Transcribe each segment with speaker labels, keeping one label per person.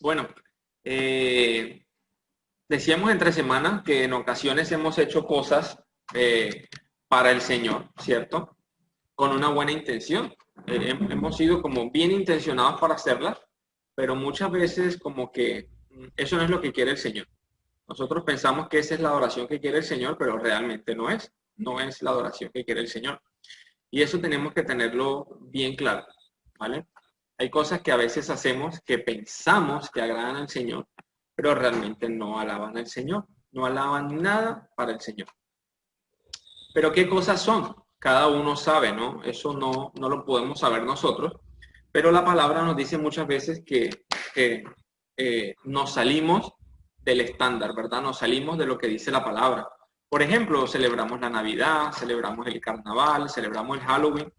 Speaker 1: Bueno, eh, decíamos entre semanas que en ocasiones hemos hecho cosas para el Señor, ¿cierto? Con una buena intención. Hemos sido como bien intencionados para hacerlas, pero muchas veces como que eso no es lo que quiere el Señor. Nosotros pensamos que esa es la adoración que quiere el Señor, pero realmente no es. No es la adoración que quiere el Señor. Y eso tenemos que tenerlo bien claro, ¿vale? Hay cosas que a veces hacemos que pensamos que agradan al Señor, pero realmente no alaban al Señor, no alaban nada para el Señor. Pero ¿qué cosas son? Cada uno sabe, ¿no? Eso no lo podemos saber nosotros, pero la palabra nos dice muchas veces que nos salimos del estándar, ¿verdad? Nos salimos de lo que dice la palabra. Por ejemplo, celebramos la Navidad, celebramos el Carnaval, celebramos el Halloween,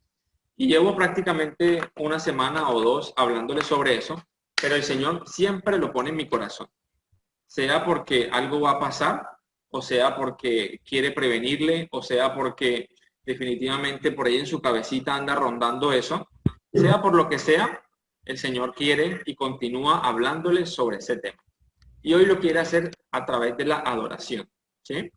Speaker 1: y llevo prácticamente una semana o dos hablándole sobre eso, pero el Señor siempre lo pone en mi corazón, sea porque algo va a pasar, o sea porque quiere prevenirle, o sea porque definitivamente por ahí en su cabecita anda rondando eso, sea por lo que sea, el Señor quiere y continúa hablándole sobre ese tema. Y hoy lo quiere hacer a través de la adoración, ¿sí?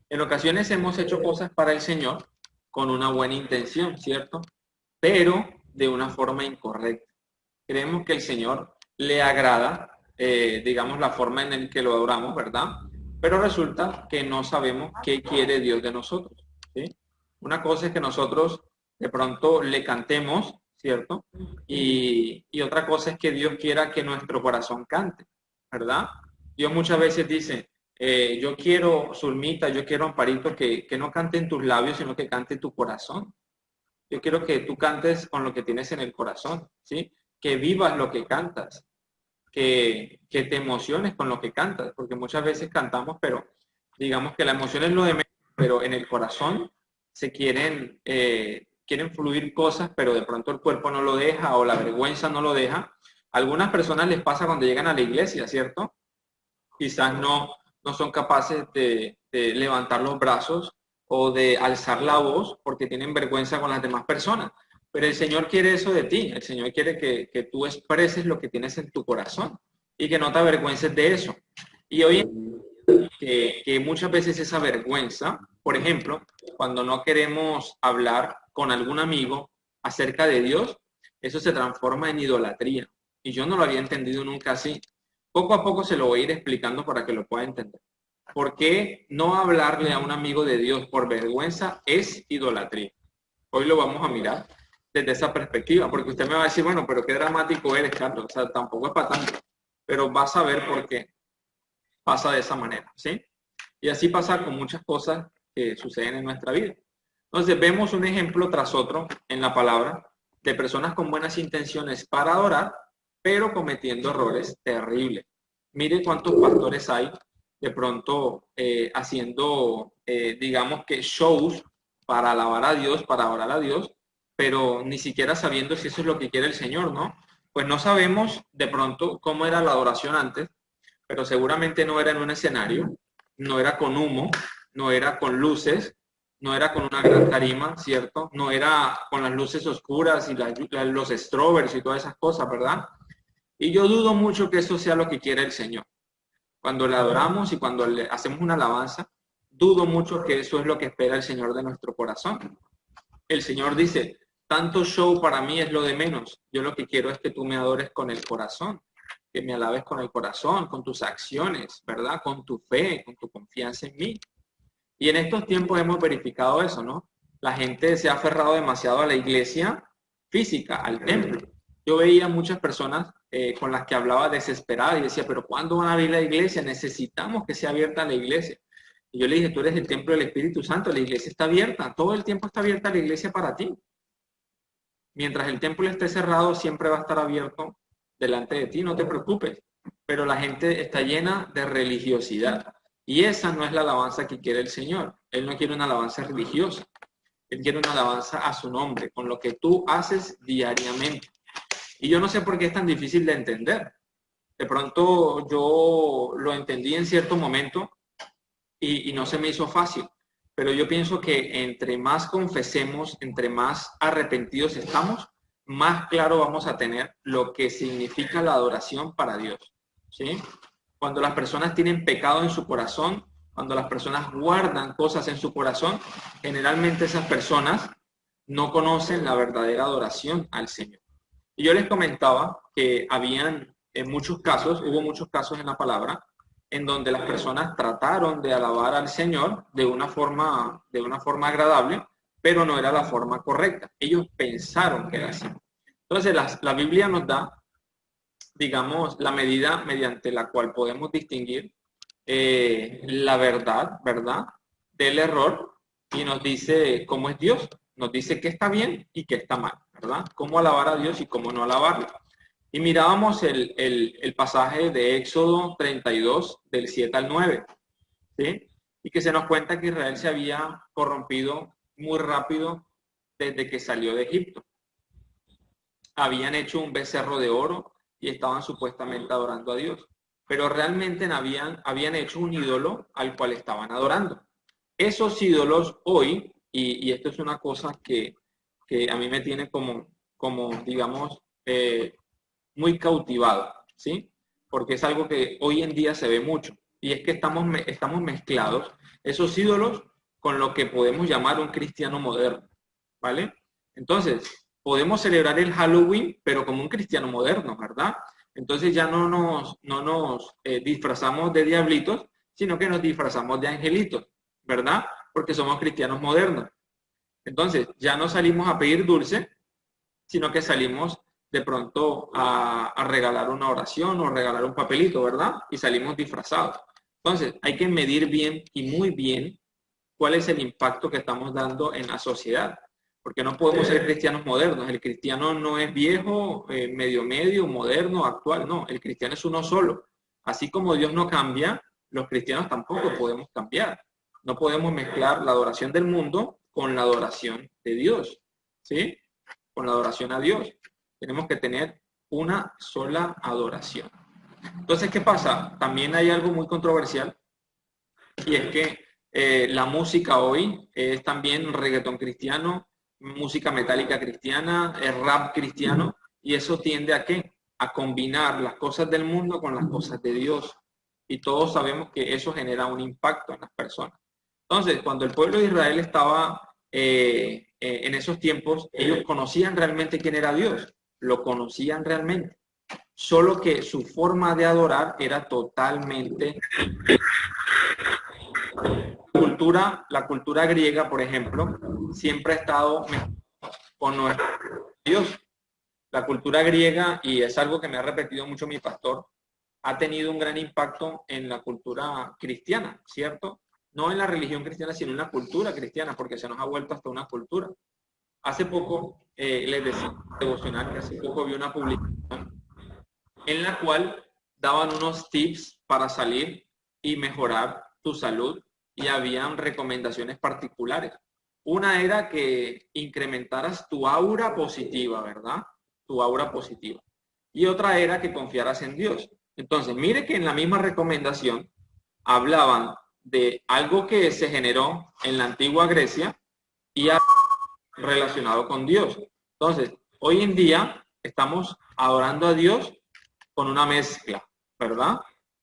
Speaker 1: En ocasiones hemos hecho cosas para el Señor con una buena intención, ¿cierto? Pero de una forma incorrecta. Creemos que el Señor le agrada, digamos, la forma en la que lo adoramos, ¿verdad? Pero resulta que no sabemos qué quiere Dios de nosotros, ¿sí? Una cosa es que nosotros de pronto le cantemos, ¿cierto? Y otra cosa es que Dios quiera que nuestro corazón cante, ¿verdad? Dios muchas veces dice, yo quiero, Zulmita, yo quiero, Amparito, que no cante en tus labios, sino que cante en tu corazón. Yo quiero que tú cantes con lo que tienes en el corazón, ¿sí? Que vivas lo que cantas, que te emociones con lo que cantas, porque muchas veces cantamos, pero digamos que la emoción es lo de menos, pero en el corazón se quieren fluir cosas, pero de pronto el cuerpo no lo deja o la vergüenza no lo deja. A algunas personas les pasa cuando llegan a la iglesia, ¿cierto? Quizás no son capaces de levantar los brazos o de alzar la voz porque tienen vergüenza con las demás personas. Pero el Señor quiere eso de ti. El Señor quiere que tú expreses lo que tienes en tu corazón y que no te avergüences de eso. Y hoy que muchas veces esa vergüenza, por ejemplo, cuando no queremos hablar con algún amigo acerca de Dios, eso se transforma en idolatría. Y yo no lo había entendido nunca así. Poco a poco se lo voy a ir explicando para que lo pueda entender. ¿Por qué no hablarle a un amigo de Dios por vergüenza es idolatría? Hoy lo vamos a mirar desde esa perspectiva, porque usted me va a decir, bueno, pero qué dramático eres, Carlos, o sea, tampoco es para tanto, pero vas a ver por qué pasa de esa manera, ¿sí? Y así pasa con muchas cosas que suceden en nuestra vida. Entonces vemos un ejemplo tras otro en la palabra de personas con buenas intenciones para adorar, pero cometiendo errores terribles. Mire cuántos pastores hay de pronto haciendo, digamos que shows para alabar a Dios, para orar a Dios, pero ni siquiera sabiendo si eso es lo que quiere el Señor, ¿no? Pues no sabemos de pronto cómo era la adoración antes, pero seguramente no era en un escenario, no era con humo, no era con luces, no era con una gran tarima, ¿cierto? No era con las luces oscuras y los strobers y todas esas cosas, ¿verdad? Y yo dudo mucho que eso sea lo que quiere el Señor. Cuando le adoramos y cuando le hacemos una alabanza, dudo mucho que eso es lo que espera el Señor de nuestro corazón. El Señor dice, tanto show para mí es lo de menos. Yo lo que quiero es que tú me adores con el corazón, que me alabes con el corazón, con tus acciones, ¿verdad? Con tu fe, con tu confianza en mí. Y en estos tiempos hemos verificado eso, ¿no? La gente se ha aferrado demasiado a la iglesia física, al templo. Yo veía muchas personas con las que hablaba desesperada y decía, pero ¿cuándo van a abrir la iglesia? Necesitamos que sea abierta la iglesia. Y yo le dije, tú eres el templo del Espíritu Santo, la iglesia está abierta, todo el tiempo está abierta la iglesia para ti. Mientras el templo esté cerrado, siempre va a estar abierto delante de ti, no te preocupes. Pero la gente está llena de religiosidad. Y esa no es la alabanza que quiere el Señor. Él no quiere una alabanza religiosa. Él quiere una alabanza a su nombre, con lo que tú haces diariamente. Y yo no sé por qué es tan difícil de entender. De pronto yo lo entendí en cierto momento y no se me hizo fácil. Pero yo pienso que entre más confesemos, entre más arrepentidos estamos, más claro vamos a tener lo que significa la adoración para Dios, ¿sí? Cuando las personas tienen pecado en su corazón, cuando las personas guardan cosas en su corazón, generalmente esas personas no conocen la verdadera adoración al Señor. Y yo les comentaba que habían hubo muchos casos en la palabra en donde las personas trataron de alabar al Señor de una forma agradable, pero no era la forma correcta. Ellos pensaron que era así. Entonces, la Biblia nos da, digamos, la medida mediante la cual podemos distinguir la ¿verdad? Del error, y nos dice cómo es Dios, nos dice qué está bien y qué está mal, ¿verdad? Cómo alabar a Dios y cómo no alabarlo. Y mirábamos el pasaje de Éxodo 32, del 7 al 9, ¿sí? Y que se nos cuenta que Israel se había corrompido muy rápido desde que salió de Egipto. Habían hecho un becerro de oro y estaban supuestamente adorando a Dios, pero realmente habían hecho un ídolo al cual estaban adorando. Esos ídolos hoy, y esto es una cosa que a mí me tiene como digamos, muy cautivado, ¿sí? Porque es algo que hoy en día se ve mucho, y es que estamos mezclados esos ídolos con lo que podemos llamar un cristiano moderno, ¿vale? Entonces, podemos celebrar el Halloween, pero como un cristiano moderno, ¿verdad? Entonces ya no nos disfrazamos de diablitos, sino que nos disfrazamos de angelitos, ¿verdad? Porque somos cristianos modernos. Entonces, ya no salimos a pedir dulce, sino que salimos de pronto a regalar una oración o regalar un papelito, ¿verdad? Y salimos disfrazados. Entonces, hay que medir bien y muy bien cuál es el impacto que estamos dando en la sociedad. Porque no podemos ser cristianos modernos. El cristiano no es viejo, medio, moderno, actual. No, el cristiano es uno solo. Así como Dios no cambia, los cristianos tampoco podemos cambiar. No podemos mezclar la adoración del mundo con la adoración de Dios, ¿sí? Con la adoración a Dios. Tenemos que tener una sola adoración. Entonces, ¿qué pasa? También hay algo muy controversial, y es que la música hoy es también reggaetón cristiano, música metálica cristiana, rap cristiano, y eso tiende a ¿qué? A combinar las cosas del mundo con las cosas de Dios. Y todos sabemos que eso genera un impacto en las personas. Entonces, cuando el pueblo de Israel estaba en esos tiempos, ellos conocían realmente quién era Dios, lo conocían realmente, solo que su forma de adorar era totalmente la cultura griega, por ejemplo, siempre ha estado con nuestro Dios. La cultura griega, y es algo que me ha repetido mucho mi pastor, ha tenido un gran impacto en la cultura cristiana, ¿cierto? No en la religión cristiana, sino en la cultura cristiana, porque se nos ha vuelto hasta una cultura. Hace poco, les decía devocional, que hace poco vi una publicación en la cual daban unos tips para salir y mejorar tu salud, y habían recomendaciones particulares. Una era que incrementaras tu aura positiva, ¿verdad? Tu aura positiva. Y otra era que confiaras en Dios. Entonces, mire que en la misma recomendación hablaban de algo que se generó en la antigua Grecia y relacionado con Dios. Entonces, hoy en día estamos adorando a Dios con una mezcla, ¿verdad?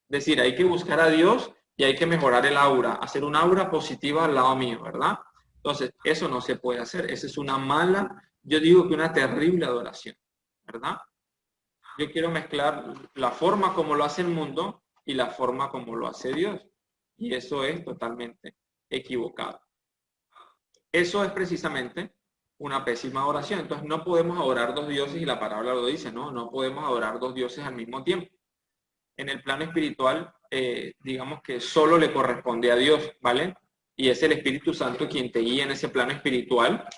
Speaker 1: Es decir, hay que buscar a Dios y hay que mejorar el aura, hacer un aura positiva al lado mío, ¿verdad? Entonces, eso no se puede hacer. Esa es una mala, yo digo que una terrible adoración, ¿verdad? Yo quiero mezclar la forma como lo hace el mundo y la forma como lo hace Dios. Y eso es totalmente equivocado. Eso es precisamente una pésima oración. Entonces no podemos adorar dos dioses, y la palabra lo dice, ¿no? No podemos adorar dos dioses al mismo tiempo. En el plano espiritual, digamos que solo le corresponde a Dios, ¿vale? Y es el Espíritu Santo quien te guía en ese plano espiritual,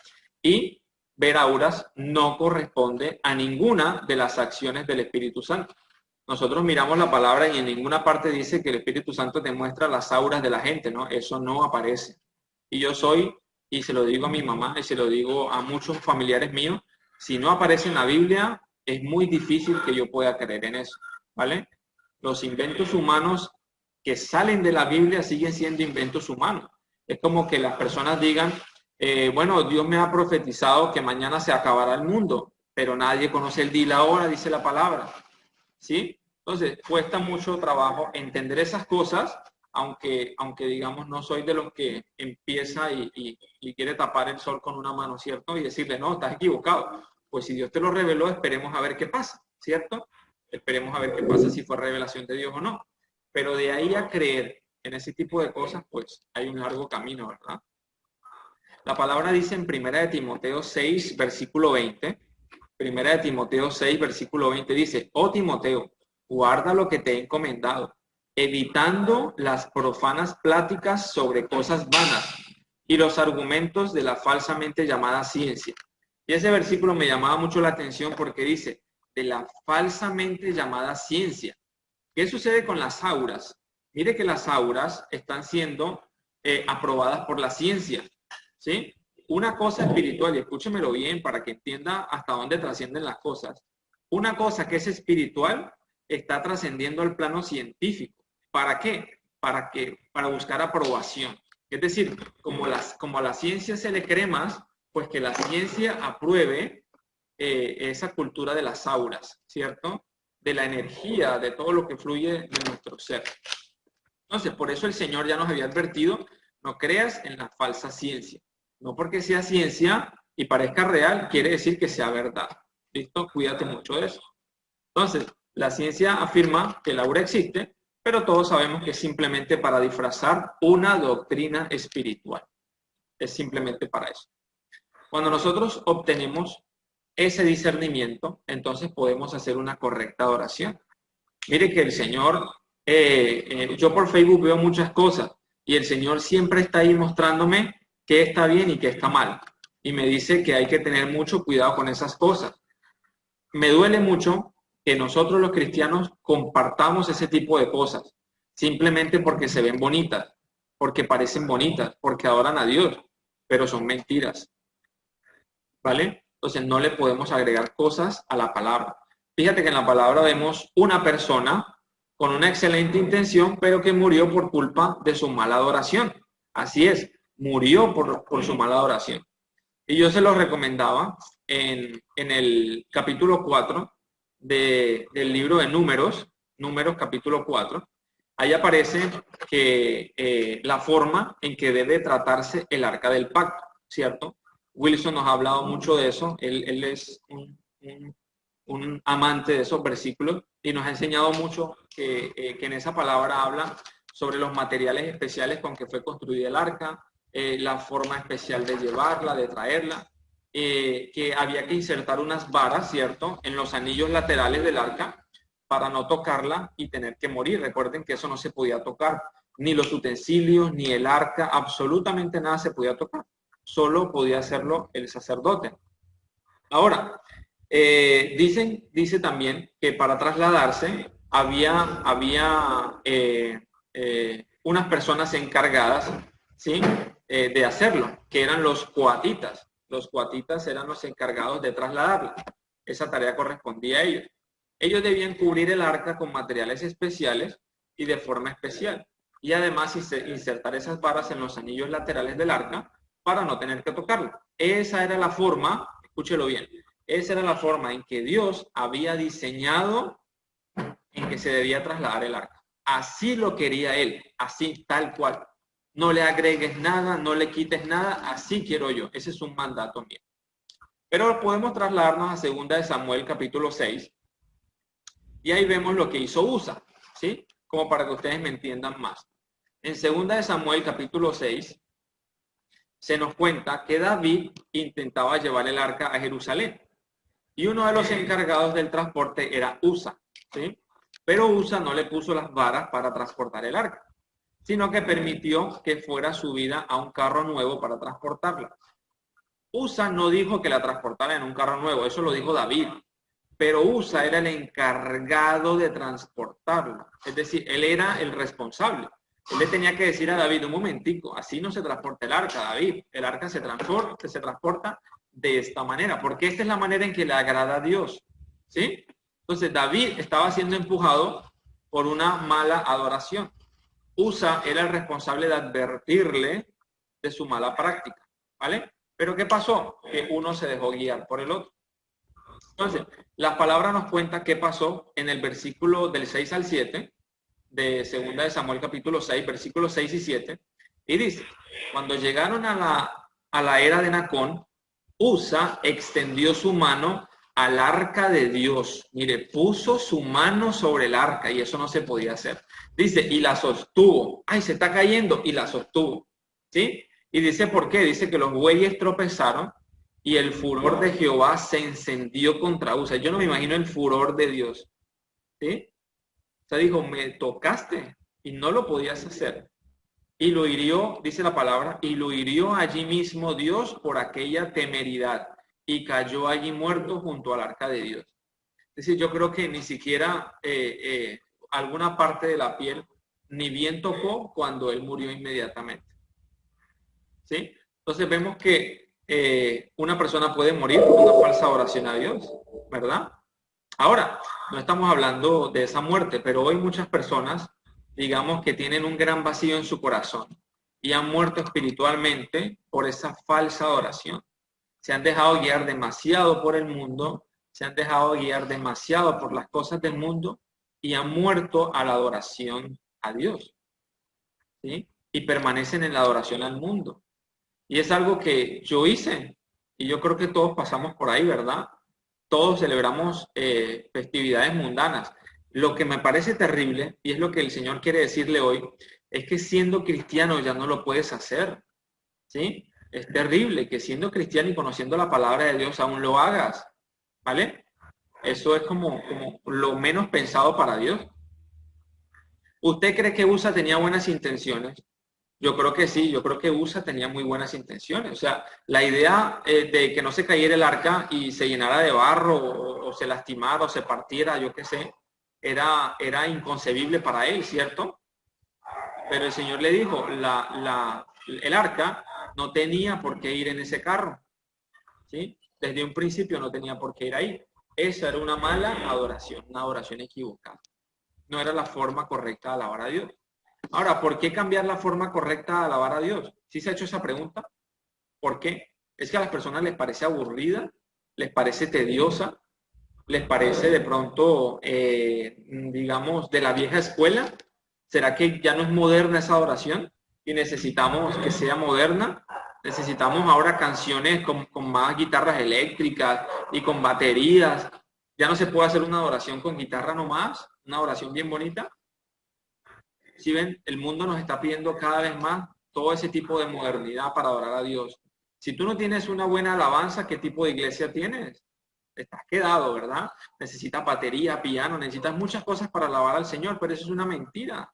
Speaker 1: y ver auras no corresponde a ninguna de las acciones del Espíritu Santo. Nosotros miramos la palabra y en ninguna parte dice que el Espíritu Santo te muestra las auras de la gente, ¿no? Eso no aparece. Y yo soy, y se lo digo a mi mamá, y se lo digo a muchos familiares míos, si no aparece en la Biblia, es muy difícil que yo pueda creer en eso, ¿vale? Los inventos humanos que salen de la Biblia siguen siendo inventos humanos. Es como que las personas digan, bueno, Dios me ha profetizado que mañana se acabará el mundo. pero nadie conoce el día y la hora, dice la palabra, ¿sí? Entonces, cuesta mucho trabajo entender esas cosas, aunque digamos, no soy de los que empieza y quiere tapar el sol con una mano, ¿cierto? Y decirle, no, estás equivocado. Pues si Dios te lo reveló, esperemos a ver qué pasa, ¿cierto? Esperemos a ver qué pasa, si fue revelación de Dios o no. Pero de ahí a creer en ese tipo de cosas, pues hay un largo camino, ¿verdad? La palabra dice en 1 de Timoteo 6, versículo 20, 1 de Timoteo 6, versículo 20 dice, oh Timoteo, guarda lo que te he encomendado, evitando las profanas pláticas sobre cosas vanas y los argumentos de la falsamente llamada ciencia. Y ese versículo me llamaba mucho la atención porque dice, de la falsamente llamada ciencia. ¿Qué sucede con las auras? Mire que las auras están siendo aprobadas por la ciencia, ¿sí? Una cosa espiritual, y escúchemelo bien para que entienda hasta dónde trascienden las cosas. Una cosa que es espiritual está trascendiendo al plano científico. ¿Para qué? Para buscar aprobación. Es decir, como a la ciencia se le cree más, pues que la ciencia apruebe esa cultura de las auras, ¿cierto? De la energía, de todo lo que fluye de nuestro ser. Entonces, por eso el Señor ya nos había advertido, no creas en la falsa ciencia. No porque sea ciencia y parezca real, quiere decir que sea verdad. ¿Listo? Cuídate mucho de eso. Entonces, la ciencia afirma que el aura existe, pero todos sabemos que es simplemente para disfrazar una doctrina espiritual. Es simplemente para eso. Cuando nosotros obtenemos ese discernimiento, entonces podemos hacer una correcta adoración. Mire que el Señor, yo por Facebook veo muchas cosas y el Señor siempre está ahí mostrándome qué está bien y qué está mal. Y me dice que hay que tener mucho cuidado con esas cosas. Me duele mucho que nosotros los cristianos compartamos ese tipo de cosas, simplemente porque se ven bonitas, porque parecen bonitas, porque adoran a Dios, pero son mentiras. ¿Vale? Entonces no le podemos agregar cosas a la palabra. Fíjate que en la palabra vemos una persona con una excelente intención, pero que murió por culpa de su mala adoración. Así es, murió por su mala adoración. Y yo se lo recomendaba en el capítulo 4 del libro de Números, Números capítulo 4. Ahí aparece que la forma en que debe tratarse el arca del pacto, ¿cierto? Wilson nos ha hablado mucho de eso, él es un amante de esos versículos y nos ha enseñado mucho que en esa palabra habla sobre los materiales especiales con que fue construida el arca, la forma especial de llevarla, de traerla, que había que insertar unas varas, ¿cierto?, en los anillos laterales del arca para no tocarla y tener que morir. Recuerden que eso no se podía tocar, ni los utensilios, ni el arca, absolutamente nada se podía tocar. Solo podía hacerlo el sacerdote. Ahora, dice también que para trasladarse había unas personas encargadas, ¿sí?, de hacerlo, que eran los coatitas. Los coatitas eran los encargados de trasladarla. Esa tarea correspondía a ellos. Ellos debían cubrir el arca con materiales especiales y de forma especial. Y además insertar esas varas en los anillos laterales del arca para no tener que tocarlo. Esa era la forma, escúchelo bien, esa era la forma en que Dios había diseñado en que se debía trasladar el arca. Así lo quería Él, así tal cual. No le agregues nada, no le quites nada, así quiero yo. Ese es un mandato mío. Pero podemos trasladarnos a 2 de Samuel capítulo 6 y ahí vemos lo que hizo Usa, ¿sí? Como para que ustedes me entiendan más. En 2 de Samuel capítulo 6 se nos cuenta que David intentaba llevar el arca a Jerusalén y uno de los encargados del transporte era Usa, ¿sí? Pero Usa no le puso las varas para transportar el arca, sino que permitió que fuera subida a un carro nuevo para transportarla. Usa no dijo que la transportara en un carro nuevo, eso lo dijo David, pero Usa era el encargado de transportarla, es decir, él era el responsable. Él le tenía que decir a David, un momentico, así no se transporta el arca, David. El arca se transporta de esta manera, porque esta es la manera en que le agrada a Dios, ¿sí? Entonces David estaba siendo empujado por una mala adoración. Usa era el responsable de advertirle de su mala práctica, ¿vale? Pero ¿qué pasó? Que uno se dejó guiar por el otro. Entonces, la palabra nos cuenta qué pasó en el versículo del 6 al 7 de 2 de Samuel capítulo 6, versículos 6 y 7. Y dice, cuando llegaron a la era de Nacón, Usa extendió su mano al arca de Dios. Mire, puso su mano sobre el arca y eso no se podía hacer. Dice, y la sostuvo. Ay, se está cayendo y la sostuvo. ¿Sí? Y dice, ¿por qué? Dice que los bueyes tropezaron y el furor de Jehová se encendió contra Usa. Yo no me imagino el furor de Dios. ¿Sí? O sea, dijo, me tocaste y no lo podías hacer. Y lo hirió, dice la palabra, y lo hirió allí mismo Dios por aquella temeridad y cayó allí muerto junto al arca de Dios. Es decir, yo creo que ni siquiera alguna parte de la piel ni bien tocó cuando él murió inmediatamente. ¿Sí? Entonces vemos que una persona puede morir por una falsa oración a Dios, ¿verdad? Ahora, no estamos hablando de esa muerte, pero hoy muchas personas, digamos que tienen un gran vacío en su corazón y han muerto espiritualmente por esa falsa oración. Se han dejado guiar demasiado por el mundo, se han dejado guiar demasiado por las cosas del mundo y han muerto a la adoración a Dios, ¿sí? Y permanecen en la adoración al mundo. Y es algo que yo hice y yo creo que todos pasamos por ahí, ¿verdad? Todos celebramos festividades mundanas. Lo que me parece terrible, y es lo que el Señor quiere decirle hoy, es que siendo cristiano ya no lo puedes hacer, ¿sí? Es terrible que siendo cristiano y conociendo la palabra de Dios aún lo hagas, ¿vale? Eso es como lo menos pensado para Dios. ¿Usted cree que USA tenía buenas intenciones? Yo creo que sí, yo creo que USA tenía muy buenas intenciones. O sea, la idea de que no se cayera el arca y se llenara de barro o se lastimara o se partiera, yo qué sé, era inconcebible para él, ¿cierto? Pero el Señor le dijo, el arca no tenía por qué ir en ese carro, ¿sí? Desde un principio no tenía por qué ir ahí. Esa era una mala adoración, una adoración equivocada. No era la forma correcta de alabar a Dios. Ahora, ¿por qué cambiar la forma correcta de alabar a Dios? ¿Sí se ha hecho esa pregunta? ¿Por qué? Es que a las personas les parece aburrida, les parece tediosa, les parece de pronto, digamos, de la vieja escuela. ¿Será que ya no es moderna esa adoración y necesitamos que sea moderna? Necesitamos ahora canciones con más guitarras eléctricas y con baterías. ¿Ya no se puede hacer una adoración con guitarra nomás? ¿Una adoración bien bonita? Si ven, el mundo nos está pidiendo cada vez más todo ese tipo de modernidad para adorar a Dios. Si tú no tienes una buena alabanza, ¿qué tipo de iglesia tienes? Estás quedado, ¿verdad? Necesitas batería, piano, necesitas muchas cosas para alabar al Señor, pero eso es una mentira.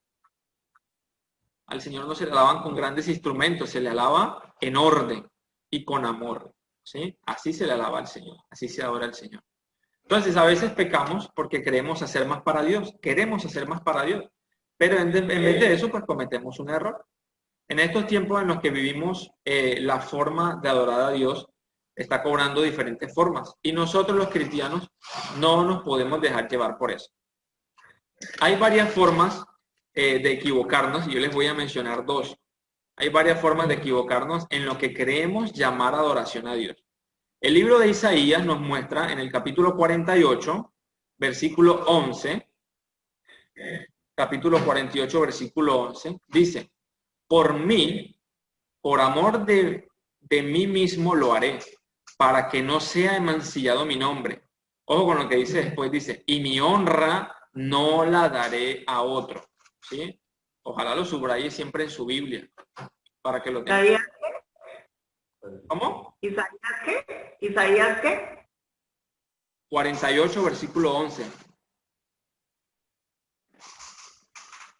Speaker 1: Al Señor no se le alaban con grandes instrumentos, se le alaba en orden y con amor, ¿sí? Así se le alaba al Señor, así se adora al Señor. Entonces, a veces pecamos porque queremos hacer más para Dios, queremos hacer más para Dios, pero en vez de eso, pues cometemos un error. En estos tiempos en los que vivimos, la forma de adorar a Dios está cobrando diferentes formas y nosotros los cristianos no nos podemos dejar llevar por eso. Hay varias formas de equivocarnos y yo les voy a mencionar dos. Hay varias formas de equivocarnos en lo que creemos llamar adoración a Dios. El libro de Isaías nos muestra en el capítulo 48, versículo 11, capítulo 48, versículo 11, dice, por mí, por amor de mí mismo lo haré, para que no sea mancillado mi nombre. Ojo con lo que dice después, dice, y mi honra no la daré a otro. ¿Sí? Ojalá lo subraye siempre en su Biblia, para que lo tenga. ¿Cómo?
Speaker 2: ¿Isaías qué? ¿Isaías qué?
Speaker 1: 48, versículo 11.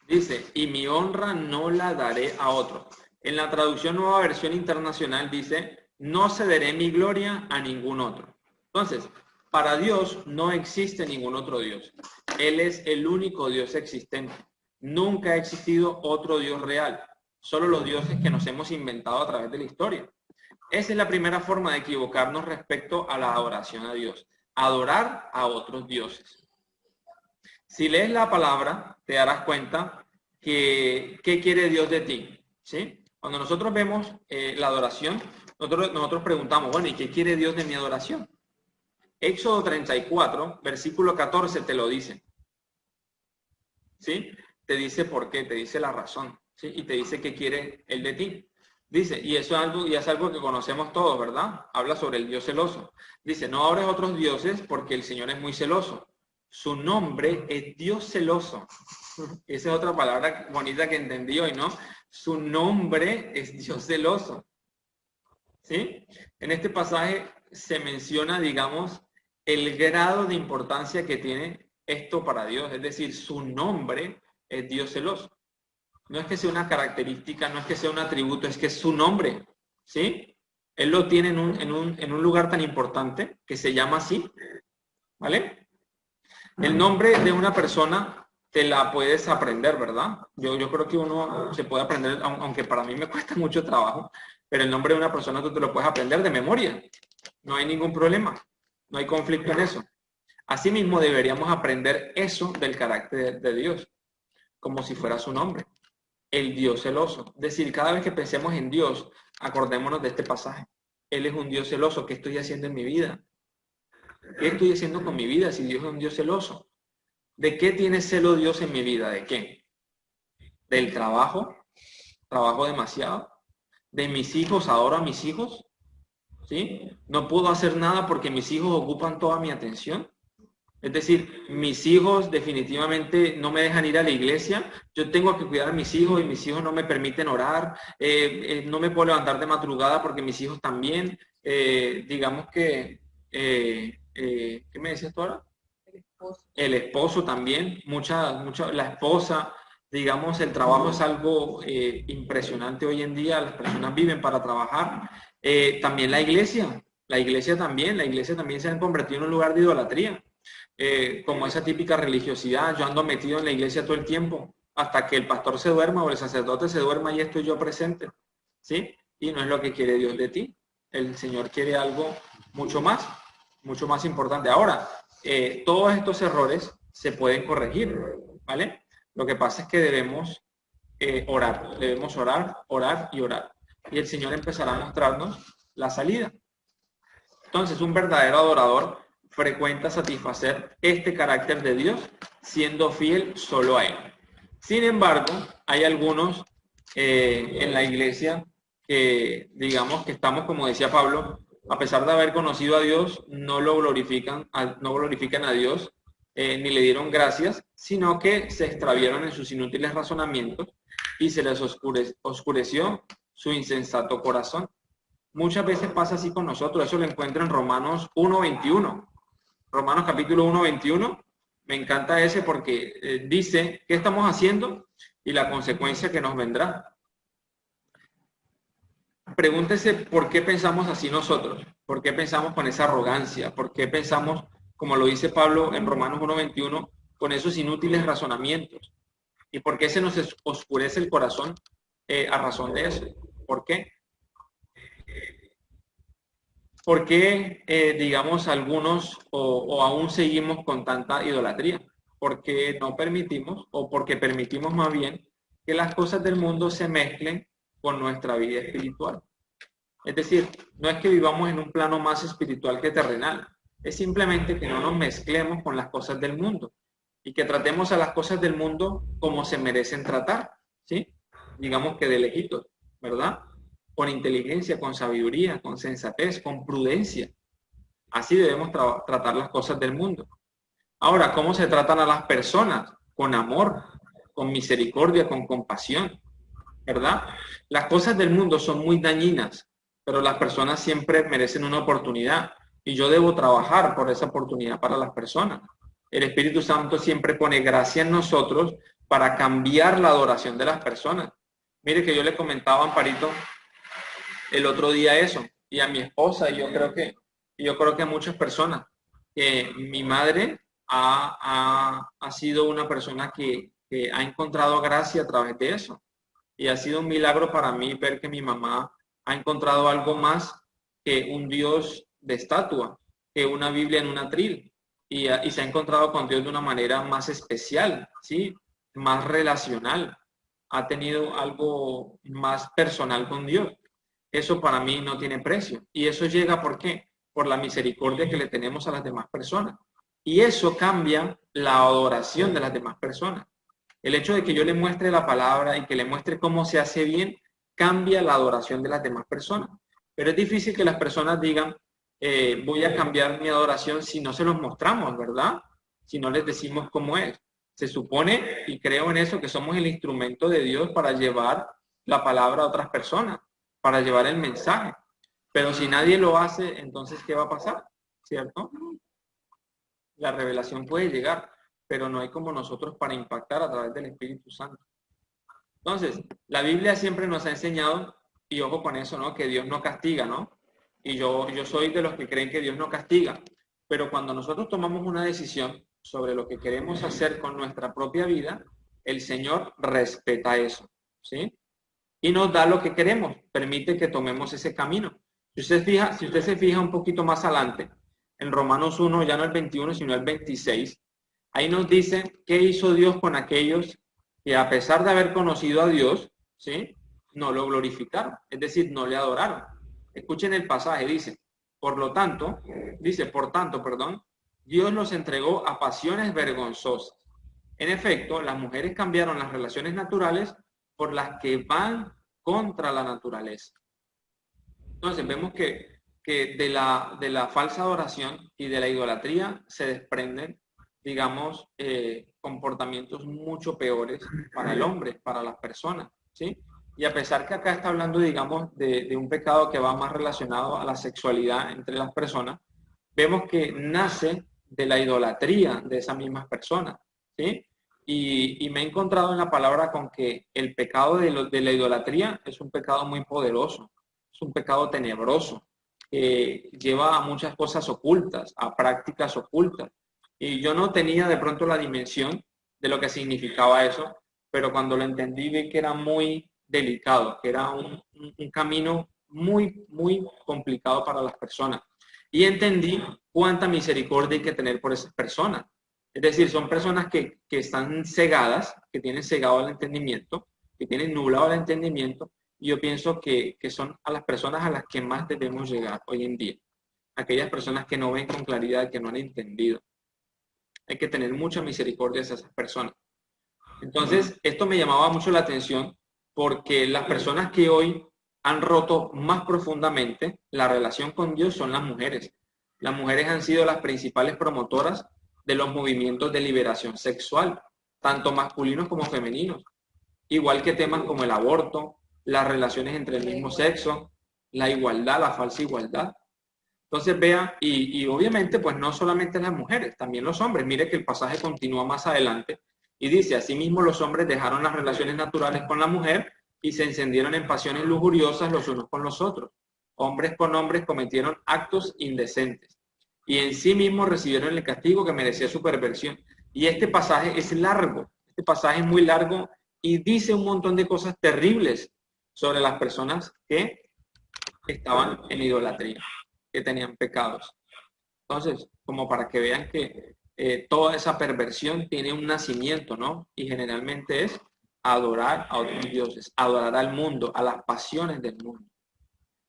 Speaker 1: Dice, y mi honra no la daré a otro. En la traducción Nueva Versión Internacional dice, no cederé mi gloria a ningún otro. Entonces, para Dios no existe ningún otro Dios. Él es el único Dios existente. Nunca ha existido otro Dios real. Solo los dioses que nos hemos inventado a través de la historia. Esa es la primera forma de equivocarnos respecto a la adoración a Dios. Adorar a otros dioses. Si lees la palabra, te darás cuenta que qué quiere Dios de ti, ¿sí? Cuando nosotros vemos la adoración, nosotros preguntamos, bueno, ¿y qué quiere Dios de mi adoración? Éxodo 34, versículo 14 te lo dice. ¿Sí? Te dice por qué, te dice la razón, ¿sí? Y te dice qué quiere Él de ti. Dice, y eso es algo que conocemos todos, ¿verdad? Habla sobre el Dios celoso. Dice, no adores otros dioses porque el Señor es muy celoso. Su nombre es Dios celoso. Esa es otra palabra bonita que entendí hoy, ¿no? Su nombre es Dios celoso. ¿Sí? En este pasaje se menciona, digamos, el grado de importancia que tiene esto para Dios. Es decir, su nombre es Dios celoso. No es que sea una característica, no es que sea un atributo, es que es su nombre. ¿Sí? Él lo tiene en un lugar tan importante que se llama así. ¿Vale? El nombre de una persona te la puedes aprender, ¿verdad? Yo creo que uno se puede aprender, aunque para mí me cuesta mucho trabajo, pero el nombre de una persona tú te lo puedes aprender de memoria. No hay ningún problema, no hay conflicto en eso. Asimismo, deberíamos aprender eso del carácter de Dios, como si fuera su nombre, el Dios celoso. Es decir, cada vez que pensemos en Dios, acordémonos de este pasaje. Él es un Dios celoso. ¿Qué estoy haciendo en mi vida? ¿Qué estoy haciendo con mi vida si Dios es un Dios celoso? ¿De qué tiene celo Dios en mi vida? ¿De qué? ¿Del trabajo? ¿Trabajo demasiado? ¿De mis hijos? ¿Adoro a mis hijos? ¿Sí? ¿No puedo hacer nada porque mis hijos ocupan toda mi atención? Es decir, mis hijos definitivamente no me dejan ir a la iglesia, yo tengo que cuidar a mis hijos y mis hijos no me permiten orar, no me puedo levantar de madrugada porque mis hijos también, digamos que, ¿qué me decías tú ahora? El esposo también, la esposa, digamos, el trabajo es algo impresionante hoy en día, las personas viven para trabajar. También la iglesia también se ha convertido en un lugar de idolatría, como esa típica religiosidad, yo ando metido en la iglesia todo el tiempo, hasta que el pastor se duerma o el sacerdote se duerma y estoy yo presente, ¿sí? Y no es lo que quiere Dios de ti, el Señor quiere algo mucho más importante. Ahora, todos estos errores se pueden corregir, ¿vale? Lo que pasa es que debemos orar y orar. Y el Señor empezará a mostrarnos la salida. Entonces, un verdadero adorador frecuenta satisfacer este carácter de Dios siendo fiel solo a Él. Sin embargo, hay algunos en la iglesia que, digamos, que estamos, como decía Pablo, a pesar de haber conocido a Dios, no glorifican a Dios, ni le dieron gracias, sino que se extraviaron en sus inútiles razonamientos y se les oscureció su insensato corazón. Muchas veces pasa así con nosotros, eso lo encuentro en Romanos 1:21. Romanos capítulo 1:21, me encanta ese porque dice qué estamos haciendo y la consecuencia que nos vendrá. Pregúntese por qué pensamos así nosotros, por qué pensamos con esa arrogancia, por qué pensamos, como lo dice Pablo en Romanos 1:21, con esos inútiles razonamientos. ¿Y por qué se nos oscurece el corazón a razón de eso? ¿Por qué? ¿Por qué, digamos, algunos o aún seguimos con tanta idolatría? Porque no permitimos, o porque permitimos más bien, que las cosas del mundo se mezclen con nuestra vida espiritual. Es decir, no es que vivamos en un plano más espiritual que terrenal, es simplemente que no nos mezclemos con las cosas del mundo y que tratemos a las cosas del mundo como se merecen tratar, ¿sí? Digamos que de lejitos, ¿verdad? Con inteligencia, con sabiduría, con sensatez, con prudencia. Así debemos tratar las cosas del mundo. Ahora, ¿cómo se tratan a las personas? Con amor, con misericordia, con compasión, ¿verdad? Las cosas del mundo son muy dañinas, pero las personas siempre merecen una oportunidad y yo debo trabajar por esa oportunidad para las personas. El Espíritu Santo siempre pone gracia en nosotros para cambiar la adoración de las personas. Mire que yo le comentaba a Amparito el otro día eso, y a mi esposa, y yo creo que a muchas personas, que mi madre ha sido una persona que ha encontrado gracia a través de eso. Y ha sido un milagro para mí ver que mi mamá ha encontrado algo más que un Dios de estatua, que una Biblia en un atril. Y se ha encontrado con Dios de una manera más especial, ¿sí? Más relacional. Ha tenido algo más personal con Dios. Eso para mí no tiene precio. Y eso llega, ¿por qué? por la misericordia que le tenemos a las demás personas. Y eso cambia la adoración de las demás personas. El hecho de que yo le muestre la palabra y que le muestre cómo se hace bien, cambia la adoración de las demás personas. Pero es difícil que las personas digan, voy a cambiar mi adoración si no se los mostramos, ¿verdad? Si no les decimos cómo es. Se supone, y creo en eso, que somos el instrumento de Dios para llevar la palabra a otras personas, para llevar el mensaje. Pero si nadie lo hace, entonces, ¿qué va a pasar? ¿Cierto? La revelación puede llegar, pero no hay como nosotros para impactar a través del Espíritu Santo. Entonces, la Biblia siempre nos ha enseñado, y ojo con eso, ¿no? Que Dios no castiga, ¿no? Y yo soy de los que creen que Dios no castiga. Pero cuando nosotros tomamos una decisión sobre lo que queremos hacer con nuestra propia vida, el Señor respeta eso, ¿sí? Y nos da lo que queremos, permite que tomemos ese camino. Si usted se fija un poquito más adelante, en Romanos 1, ya no el 21, sino el 26, ahí nos dice qué hizo Dios con aquellos que a pesar de haber conocido a Dios, ¿sí? No lo glorificaron, es decir, no le adoraron. Escuchen el pasaje, dice, por tanto, Dios los entregó a pasiones vergonzosas. En efecto, las mujeres cambiaron las relaciones naturales por las que van contra la naturaleza. Entonces vemos que de la falsa adoración y de la idolatría se desprenden, digamos, comportamientos mucho peores para el hombre, para las personas, ¿sí? Y a pesar que acá está hablando, digamos, de un pecado que va más relacionado a la sexualidad entre las personas, vemos que nace de la idolatría de esas mismas personas, ¿sí? Y me he encontrado en la palabra con que el pecado de la idolatría es un pecado muy poderoso, es un pecado tenebroso, que lleva a muchas cosas ocultas, a prácticas ocultas. Y yo no tenía de pronto la dimensión de lo que significaba eso, pero cuando lo entendí vi que era muy delicado, que era un camino muy, muy complicado para las personas. Y entendí cuánta misericordia hay que tener por esas personas. Es decir, son personas que están cegadas, que tienen cegado el entendimiento, que tienen nublado el entendimiento, y yo pienso que son a las personas a las que más debemos llegar hoy en día. Aquellas personas que no ven con claridad, que no han entendido. Hay que tener mucha misericordia hacia esas personas. Entonces, esto me llamaba mucho la atención porque las personas que hoy han roto más profundamente la relación con Dios son las mujeres. Las mujeres han sido las principales promotoras de los movimientos de liberación sexual, tanto masculinos como femeninos, igual que temas como el aborto, las relaciones entre el mismo sexo, la igualdad, la falsa igualdad. Entonces vea, y obviamente pues no solamente las mujeres, también los hombres. Mire que el pasaje continúa más adelante y dice, asimismo los hombres dejaron las relaciones naturales con la mujer y se encendieron en pasiones lujuriosas los unos con los otros. Hombres con hombres cometieron actos indecentes y en sí mismos recibieron el castigo que merecía su perversión. Y este pasaje es largo, este pasaje es muy largo y dice un montón de cosas terribles sobre las personas que estaban en idolatría, que tenían pecados. Entonces, como para que vean que toda esa perversión tiene un nacimiento, ¿no? Y generalmente es adorar a otros dioses, adorar al mundo, a las pasiones del mundo.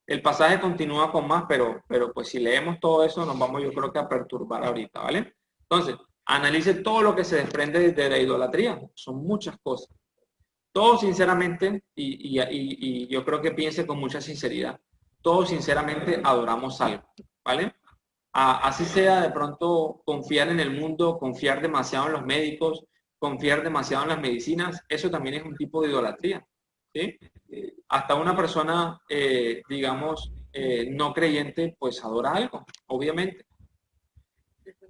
Speaker 1: El pasaje continúa con más, pero pues si leemos todo eso nos vamos yo creo que a perturbar ahorita, ¿vale? Entonces, analice todo lo que se desprende de la idolatría. Son muchas cosas. Todos sinceramente, y yo creo que piense con mucha sinceridad, todos sinceramente adoramos algo, ¿vale? Así sea de pronto confiar en el mundo, confiar demasiado en los médicos, confiar demasiado en las medicinas, eso también es un tipo de idolatría, ¿sí? Hasta una persona, digamos, no creyente, pues adora algo, obviamente.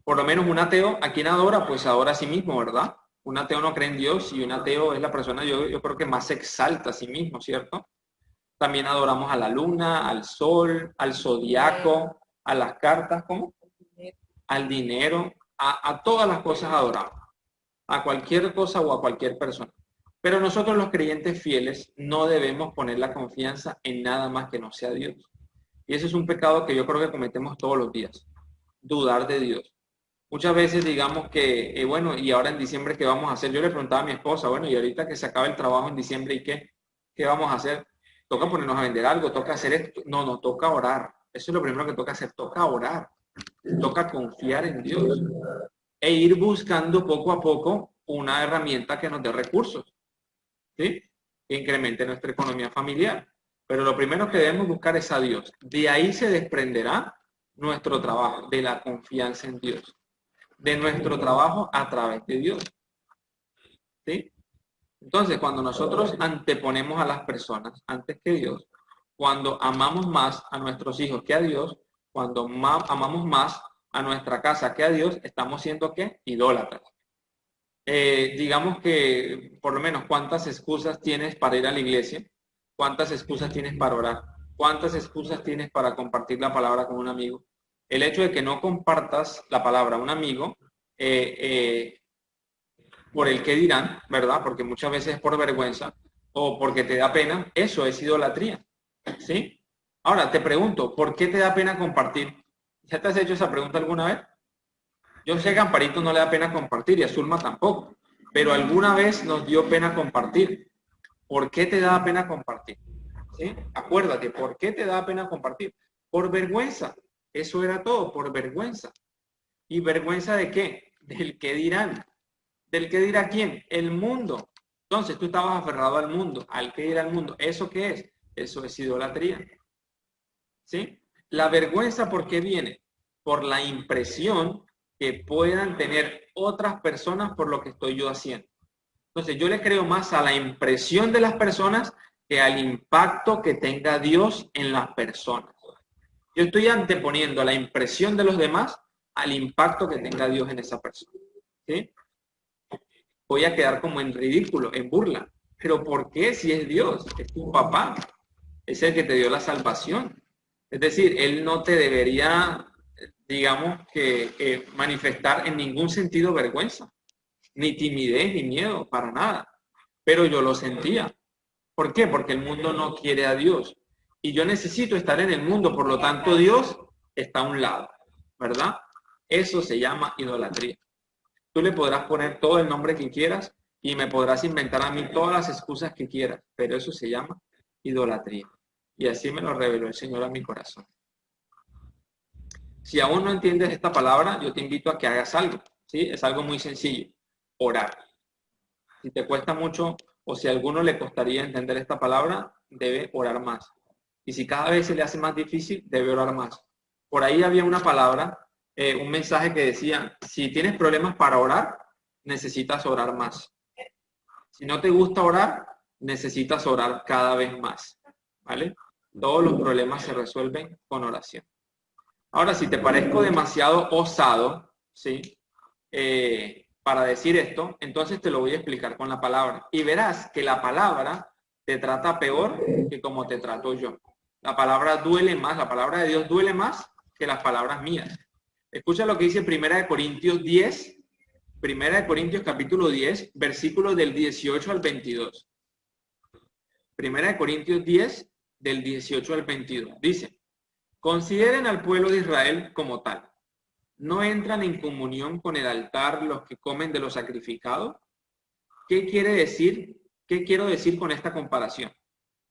Speaker 1: Por lo menos un ateo, ¿a quién adora? Pues adora a sí mismo, ¿verdad? Un ateo no cree en Dios y un ateo es la persona, yo creo que más se exalta a sí mismo, ¿cierto? También adoramos a la luna, al sol, al zodiaco, a las cartas, ¿cómo? Al dinero, a todas las cosas adoramos, a cualquier cosa o a cualquier persona. Pero nosotros los creyentes fieles no debemos poner la confianza en nada más que no sea Dios. Y ese es un pecado que yo creo que cometemos todos los días, dudar de Dios. Muchas veces digamos que, bueno, y ahora en diciembre, ¿qué vamos a hacer? Yo le preguntaba a mi esposa, bueno, y ahorita que se acaba el trabajo en diciembre, ¿y qué? ¿Qué vamos a hacer? ¿Toca ponernos a vender algo? ¿Toca hacer esto? No, toca orar. Eso es lo primero que toca hacer, toca orar, toca confiar en Dios e ir buscando poco a poco una herramienta que nos dé recursos, ¿sí? Que incremente nuestra economía familiar. Pero lo primero que debemos buscar es a Dios. De ahí se desprenderá nuestro trabajo, de la confianza en Dios, de nuestro trabajo a través de Dios, ¿sí? Entonces, cuando nosotros anteponemos a las personas antes que Dios, cuando amamos más a nuestros hijos que a Dios, cuando amamos más a nuestra casa que a Dios, estamos siendo ¿qué? Idólatras. Digamos que, por lo menos, ¿cuántas excusas tienes para ir a la iglesia? ¿Cuántas excusas tienes para orar? ¿Cuántas excusas tienes para compartir la palabra con un amigo? El hecho de que no compartas la palabra a un amigo, por el que dirán, ¿verdad? Porque muchas veces es por vergüenza o porque te da pena, eso es idolatría, ¿sí? Ahora, te pregunto, ¿por qué te da pena compartir? ¿Ya te has hecho esa pregunta alguna vez? Yo sé que a Amparito no le da pena compartir y a Zulma tampoco, pero alguna vez nos dio pena compartir. ¿Por qué te da pena compartir? ¿Sí? Acuérdate, ¿por qué te da pena compartir? Por vergüenza. Eso era todo, por vergüenza. ¿Y vergüenza de qué? Del que dirán. ¿Del que dirá quién? El mundo. Entonces tú estabas aferrado al mundo, al que dirá el mundo. ¿Eso qué es? Eso es idolatría. ¿Sí? La vergüenza, ¿por qué viene? Por la impresión que puedan tener otras personas por lo que estoy yo haciendo. Entonces yo le creo más a la impresión de las personas que al impacto que tenga Dios en las personas. Yo estoy anteponiendo la impresión de los demás al impacto que tenga Dios en esa persona. ¿Sí? Voy a quedar como en ridículo, en burla. ¿Pero por qué si es Dios? Es tu papá. Es el que te dio la salvación. Es decir, Él no te debería, digamos, que manifestar en ningún sentido vergüenza, ni timidez, ni miedo, para nada. Pero yo lo sentía. ¿Por qué? Porque el mundo no quiere a Dios. Y yo necesito estar en el mundo, por lo tanto Dios está a un lado, ¿verdad? Eso se llama idolatría. Tú le podrás poner todo el nombre que quieras y me podrás inventar a mí todas las excusas que quieras, pero eso se llama idolatría. Y así me lo reveló el Señor a mi corazón. Si aún no entiendes esta palabra, yo te invito a que hagas algo, ¿sí? Es algo muy sencillo, orar. Si te cuesta mucho o si a alguno le costaría entender esta palabra, debe orar más. Y si cada vez se le hace más difícil, debe orar más. Por ahí había una palabra, un mensaje que decía, si tienes problemas para orar, necesitas orar más. Si no te gusta orar, necesitas orar cada vez más, ¿vale? Todos los problemas se resuelven con oración. Ahora, si te parezco demasiado osado, ¿sí? Para decir esto, entonces te lo voy a explicar con la palabra. Y verás que la palabra te trata peor que como te trato yo. La palabra duele más, la palabra de Dios duele más que las palabras mías. Escucha lo que dice 1 Corintios 10, 1 Corintios capítulo 10, versículos del 18 al 22. 1 Corintios 10, del 18 al 22. Dice, consideren al pueblo de Israel como tal. ¿No entran en comunión con el altar los que comen de lo sacrificado? ¿Qué quiere decir? ¿Qué quiero decir con esta comparación?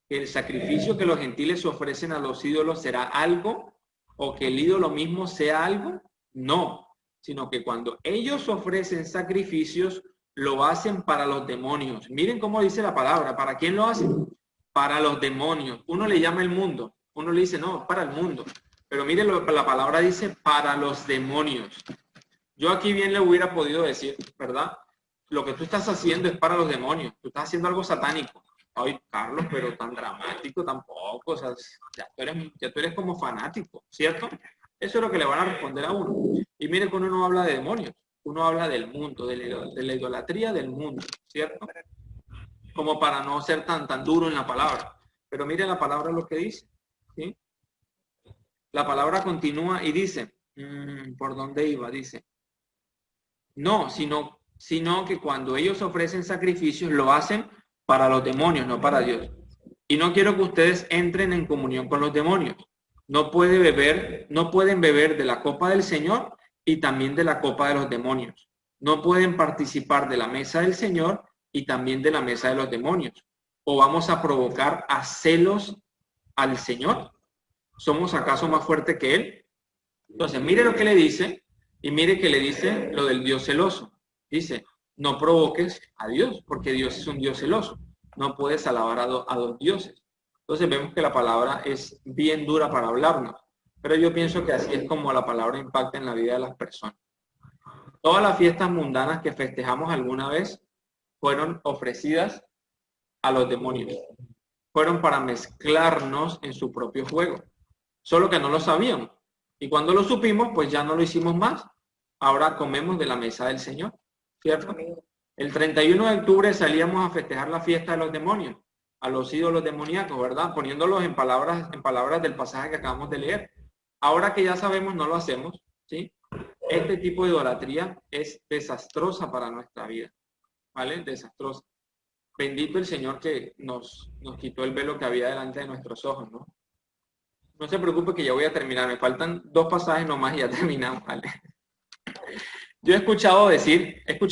Speaker 1: ¿Que el sacrificio que los gentiles ofrecen a los ídolos será algo? ¿O que el ídolo mismo sea algo? No, sino que cuando ellos ofrecen sacrificios, lo hacen para los demonios. Miren cómo dice la palabra. ¿Para quién lo hacen? Para los demonios. Uno le llama el mundo. Uno le dice, no, para el mundo. Pero mire, la palabra dice para los demonios. Yo aquí bien le hubiera podido decir, ¿verdad? Lo que tú estás haciendo es para los demonios. Tú estás haciendo algo satánico. Ay, Carlos, pero tan dramático tampoco. O sea, ya tú eres como fanático, ¿cierto? Eso es lo que le van a responder a uno. Y mire, cuando uno habla de demonios, uno habla del mundo, de la idolatría del mundo, ¿cierto? Como para no ser tan duro en la palabra. Pero mire la palabra lo que dice, ¿sí? La palabra continúa y dice, ¿por dónde iba? Dice, no, sino que cuando ellos ofrecen sacrificios lo hacen para los demonios, no para Dios. Y no quiero que ustedes entren en comunión con los demonios. No pueden beber de la copa del Señor y también de la copa de los demonios. No pueden participar de la mesa del Señor y también de la mesa de los demonios. O vamos a provocar a celos al Señor. ¿Somos acaso más fuertes que Él? Entonces, mire lo que le dice y mire que le dice lo del Dios celoso. Dice, no provoques a Dios, porque Dios es un Dios celoso. No puedes alabar a dos dioses. Entonces vemos que la palabra es bien dura para hablarnos, pero yo pienso que así es como la palabra impacta en la vida de las personas. Todas las fiestas mundanas que festejamos alguna vez fueron ofrecidas a los demonios. Fueron para mezclarnos en su propio juego. Solo que no lo sabíamos. Y cuando lo supimos, pues ya no lo hicimos más. Ahora comemos de la mesa del Señor, ¿cierto? El 31 de octubre salíamos a festejar la fiesta de los demonios, a los ídolos demoníacos, ¿verdad? Poniéndolos en palabras del pasaje que acabamos de leer. Ahora que ya sabemos, no lo hacemos, ¿sí? Este tipo de idolatría es desastrosa para nuestra vida, ¿vale? Desastrosa. Bendito el Señor que nos quitó el velo que había delante de nuestros ojos, ¿no? No se preocupe que ya voy a terminar, me faltan 2 pasajes nomás y ya terminamos, ¿vale? Yo he escuchado decir esto,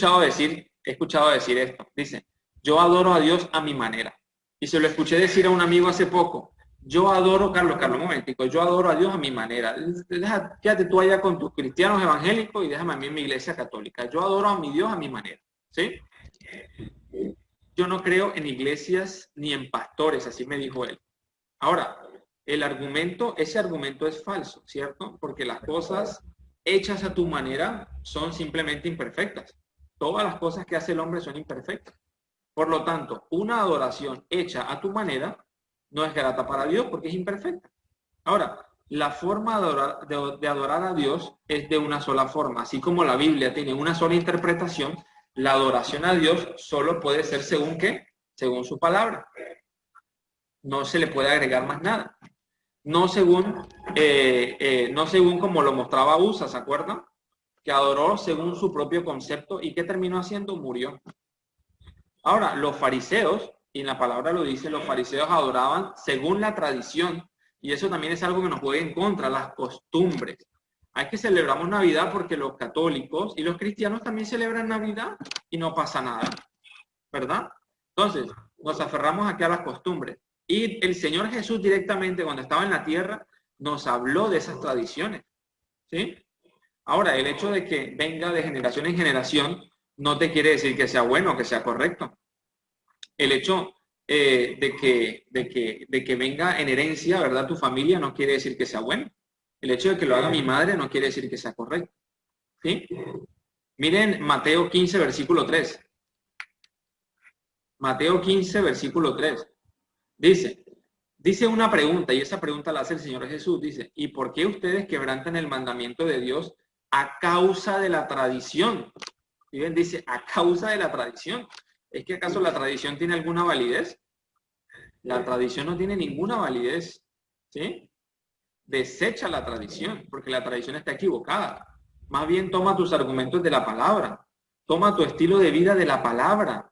Speaker 1: dice, yo adoro a Dios a mi manera. Y se lo escuché decir a un amigo hace poco, yo adoro, Carlos, un momentico, yo adoro a Dios a mi manera. Quédate tú allá con tus cristianos evangélicos y déjame a mí en mi iglesia católica. Yo adoro a mi Dios a mi manera, ¿sí? Yo no creo en iglesias ni en pastores, así me dijo él. Ahora, ese argumento es falso, ¿cierto? Porque las cosas hechas a tu manera son simplemente imperfectas. Todas las cosas que hace el hombre son imperfectas. Por lo tanto, una adoración hecha a tu manera no es grata para Dios porque es imperfecta. Ahora, la forma de adorar a Dios es de una sola forma. Así como la Biblia tiene una sola interpretación, la adoración a Dios solo puede ser según ¿qué? Según su palabra. No se le puede agregar más nada. No según como lo mostraba USA, ¿se acuerdan? Que adoró según su propio concepto y ¿qué terminó haciendo? Murió. Ahora, los fariseos, y en la palabra lo dice, los fariseos adoraban según la tradición, y eso también es algo que nos juega en contra, las costumbres. Hay que celebramos Navidad porque los católicos y los cristianos también celebran Navidad y no pasa nada, ¿verdad? Entonces, nos aferramos aquí a las costumbres. Y el Señor Jesús directamente cuando estaba en la tierra nos habló de esas tradiciones, ¿sí? Ahora, el hecho de que venga de generación en generación no te quiere decir que sea bueno, que sea correcto. El hecho de que venga en herencia, ¿verdad? Tu familia no quiere decir que sea bueno. El hecho de que lo haga mi madre no quiere decir que sea correcto, ¿sí? Miren Mateo 15, versículo 3. Mateo 15, versículo 3. Dice una pregunta, y esa pregunta la hace el Señor Jesús, dice, ¿y por qué ustedes quebrantan el mandamiento de Dios a causa de la tradición? Y bien, dice, a causa de la tradición. ¿Es que acaso la tradición tiene alguna validez? La tradición no tiene ninguna validez, ¿sí? Desecha la tradición, porque la tradición está equivocada. Más bien toma tus argumentos de la palabra, toma tu estilo de vida de la palabra,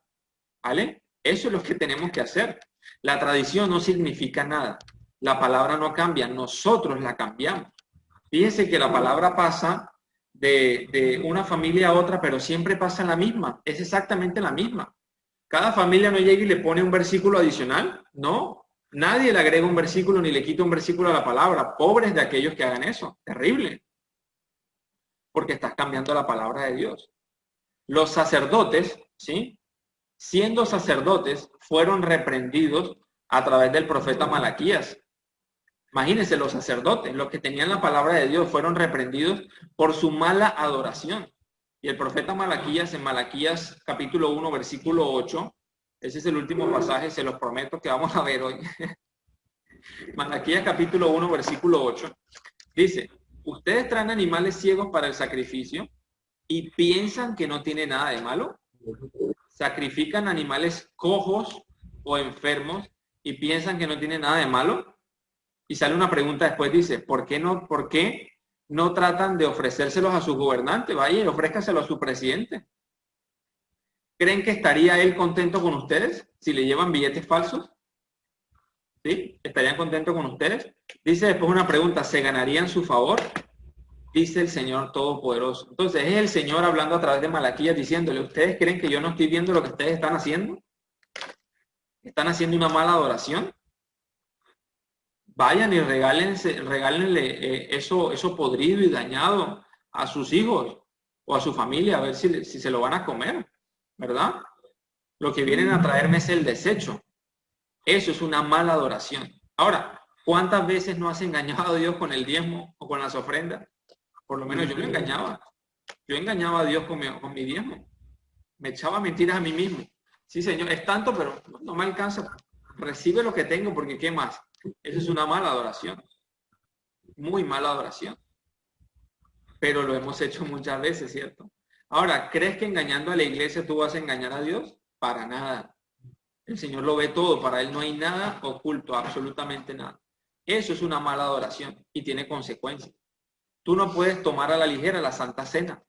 Speaker 1: ¿vale? Eso es lo que tenemos que hacer. La tradición no significa nada. La palabra no cambia, nosotros la cambiamos. Fíjense que la palabra pasa de una familia a otra, pero siempre pasa la misma. Es exactamente la misma. Cada familia no llega y le pone un versículo adicional. No, nadie le agrega un versículo ni le quita un versículo a la palabra. Pobres de aquellos que hagan eso. Terrible. Porque estás cambiando la palabra de Dios. Los sacerdotes, ¿sí? Siendo sacerdotes, fueron reprendidos a través del profeta Malaquías. Imagínense, los sacerdotes, los que tenían la palabra de Dios, fueron reprendidos por su mala adoración. Y el profeta Malaquías, en Malaquías capítulo 1, versículo 8, ese es el último pasaje, se los prometo que vamos a ver hoy. Malaquías capítulo 1, versículo 8, dice, ustedes traen animales ciegos para el sacrificio y piensan que no tiene nada de malo. Sacrifican animales cojos o enfermos y piensan que no tiene nada de malo. Y sale una pregunta después, dice, ¿por qué no tratan de ofrecérselos a su gobernante? Vaya y ofrézcaselo a su presidente. ¿Creen que estaría él contento con ustedes si le llevan billetes falsos? ¿Sí? ¿Estarían contentos con ustedes? Dice después una pregunta, ¿se ganarían su favor? Dice el Señor Todopoderoso. Entonces es el Señor hablando a través de Malaquías diciéndole, ¿ustedes creen que yo no estoy viendo lo que ustedes están haciendo? ¿Están haciendo una mala adoración? Vayan y regálenle eso podrido y dañado a sus hijos o a su familia, a ver si se lo van a comer, ¿verdad? Lo que vienen a traerme es el desecho. Eso es una mala adoración. Ahora, ¿cuántas veces no has engañado a Dios con el diezmo o con las ofrendas? Por lo menos yo lo engañaba. Yo engañaba a Dios con mi diezmo. Me echaba mentiras a mí mismo. Sí, Señor, es tanto, pero no me alcanza. Recibe lo que tengo, porque ¿qué más? Eso es una mala adoración. Muy mala adoración. Pero lo hemos hecho muchas veces, ¿cierto? Ahora, ¿crees que engañando a la iglesia tú vas a engañar a Dios? Para nada. El Señor lo ve todo. Para Él no hay nada oculto, absolutamente nada. Eso es una mala adoración y tiene consecuencias. Tú no puedes tomar a la ligera la Santa Cena.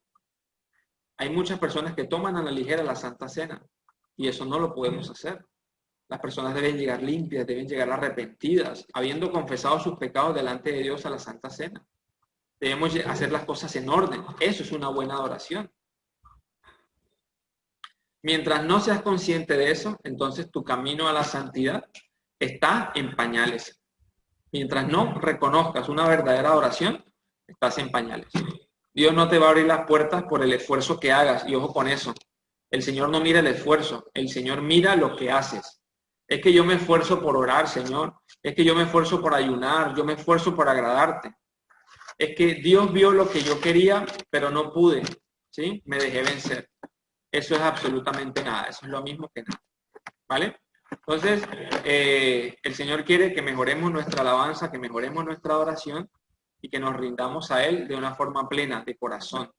Speaker 1: Hay muchas personas que toman a la ligera la Santa Cena y eso no lo podemos hacer. Las personas deben llegar limpias, deben llegar arrepentidas, habiendo confesado sus pecados delante de Dios a la Santa Cena. Debemos hacer las cosas en orden. Eso es una buena adoración. Mientras no seas consciente de eso, entonces tu camino a la santidad está en pañales. Mientras no reconozcas una verdadera adoración, estás en pañales. Dios no te va a abrir las puertas por el esfuerzo que hagas, y ojo con eso. El Señor no mira el esfuerzo, el Señor mira lo que haces. Es que yo me esfuerzo por orar, Señor. Es que yo me esfuerzo por ayunar, yo me esfuerzo por agradarte. Es que Dios vio lo que yo quería, pero no pude, ¿sí? Me dejé vencer. Eso es absolutamente nada, eso es lo mismo que nada, ¿vale? Entonces, el Señor quiere que mejoremos nuestra alabanza, que mejoremos nuestra adoración y que nos rindamos a Él de una forma plena, de corazón.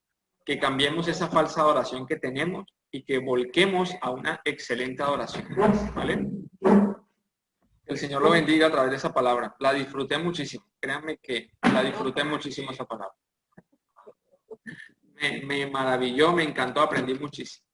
Speaker 1: Que cambiemos esa falsa adoración que tenemos y que volquemos a una excelente adoración, ¿vale? El Señor lo bendiga a través de esa palabra. La disfruté muchísimo. Créanme que la disfruté muchísimo esa palabra. Me maravilló, me encantó, aprendí muchísimo.